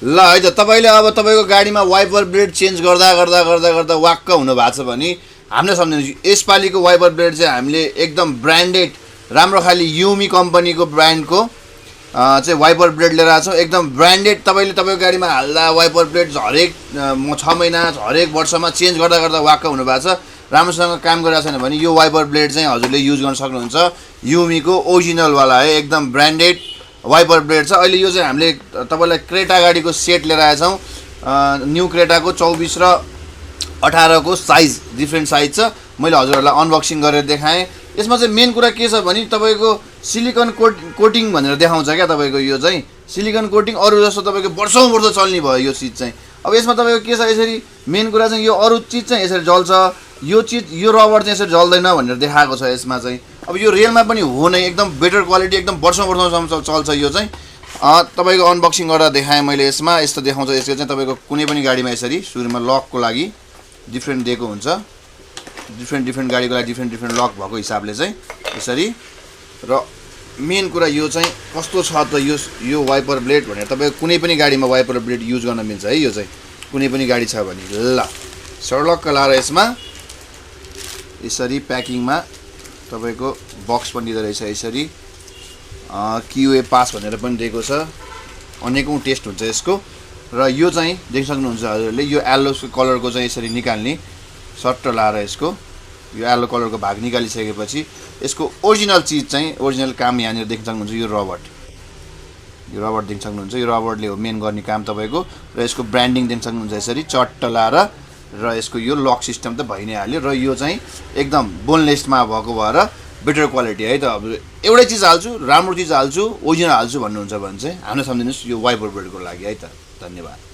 ल है त तपाईँले अब तपाईँको गाडीमा वाइपर ब्लेड चेन्ज गर्दा गर्दा गर्दा गर्दा वाक्क हुनु भएको छ भने हामीले सम्झिनु यसपालिको वाइपर ब्लेड चाहिँ हामीले एकदम ब्रान्डेड राम्रो खाली युमी कम्पनीको ब्रान्डको चाहिँ वाइपर ब्लेड लिएर आएको छौँ। एकदम ब्रान्डेड तपाईँले तपाईँको गाडीमा हाल्दा वाइपर ब्लेड हरेक 6 महिना हरेक वर्षमा चेन्ज गर्दा गर्दा वाक्क हुनु भएको छ। राम्रोसँग काम गरिरहेको छैन भने यो वाइपर ब्लेड चाहिँ हजुरले युज गर्न सक्नुहुन्छ। युमीको ओरिजिनलवाला है, एकदम ब्रान्डेड वाइपर ब्लेड छ। अहिले यो चाहिँ हामीले तपाईँलाई क्रेटा गाडीको सेट लिएर आएछौँ। न्यू क्रेटाको 24 र 18 को साइज डिफ्रेन्ट साइज छ। मैले हजुरहरूलाई अनबक्सिङ गरेर देखाएँ। यसमा चाहिँ मेन कुरा के छ भने तपाईँको सिलिकन कोटिङ भनेर देखाउँछ क्या तपाईँको यो चाहिँ सिलिकन कोटिङ अरू जस्तो तपाईँको वर्षौँ वर्ष चल्ने भयो यो चिज चाहिँ। अब यसमा तपाईँको के छ यसरी मेन कुरा चाहिँ यो अरू चिज चाहिँ यसरी जल्छ, यो चिज यो रबर चाहिँ यसरी जल्दैन भनेर देखाएको छ यसमा चाहिँ। अब यो रियलमा पनि हो नै, एकदम बेटर क्वालिटी, एकदम वर्षौँ वर्षसम्म चल्छ यो चाहिँ। तपाईँको अनबक्सिङ गरेर देखाएँ मैले। यसमा यस्तो देखाउँछ। यसको चाहिँ तपाईँको कुनै पनि गाडीमा यसरी सुरुमा लकको लागि डिफ्रेन्ट दिएको हुन्छ। डिफ्रेन्ट गाडीको लागि डिफ्रेन्ट लक भएको हिसाबले चाहिँ यसरी। र मेन कुरा यो चाहिँ कस्तो छ त यो वाइपर ब्लेड भनेर तपाईँको कुनै पनि गाडीमा वाइपर ब्लेड युज गर्न मिल्छ है। यो चाहिँ कुनै पनि गाडी छ भने ल सर्लक्क लाएर यसमा यसरी प्याकिङमा तपाईँको बक्स पनि दिँदो रहेछ यसरी। क्युए पास भनेर पनि दिएको छ। अनेकौँ टेस्ट हुन्छ यसको। र यो चाहिँ देख्न सक्नुहुन्छ हजुरहरूले यो येल्लो कलरको चाहिँ यसरी निकाल्ने सट्ट लाएर यसको यो येल्लो कलरको भाग निकालिसकेपछि यसको ओरिजिनल चिज चाहिँ ओरिजिनल काम यहाँनिर देख्न सक्नुहुन्छ। यो रबर देख्न सक्नुहुन्छ। यो रबरले हो मेन गर्ने काम तपाईँको। र यसको ब्रान्डिङ देख्न सक्नुहुन्छ यसरी चट्ट लाएर। र यसको यो लक सिस्टम त भइ नै हाल्यो। र यो चाहिँ एकदम बोनलेसमा भएको भएर बेटर क्वालिटी है त। अब एउटै चिज हाल्छु, राम्रो चिज हाल्छु, ओरिजिनल हाल्छु भन्नुहुन्छ भने चाहिँ हामीलाई सम्झिनुहोस् यो वाइपर ब्लेडको लागि है त। धन्यवाद।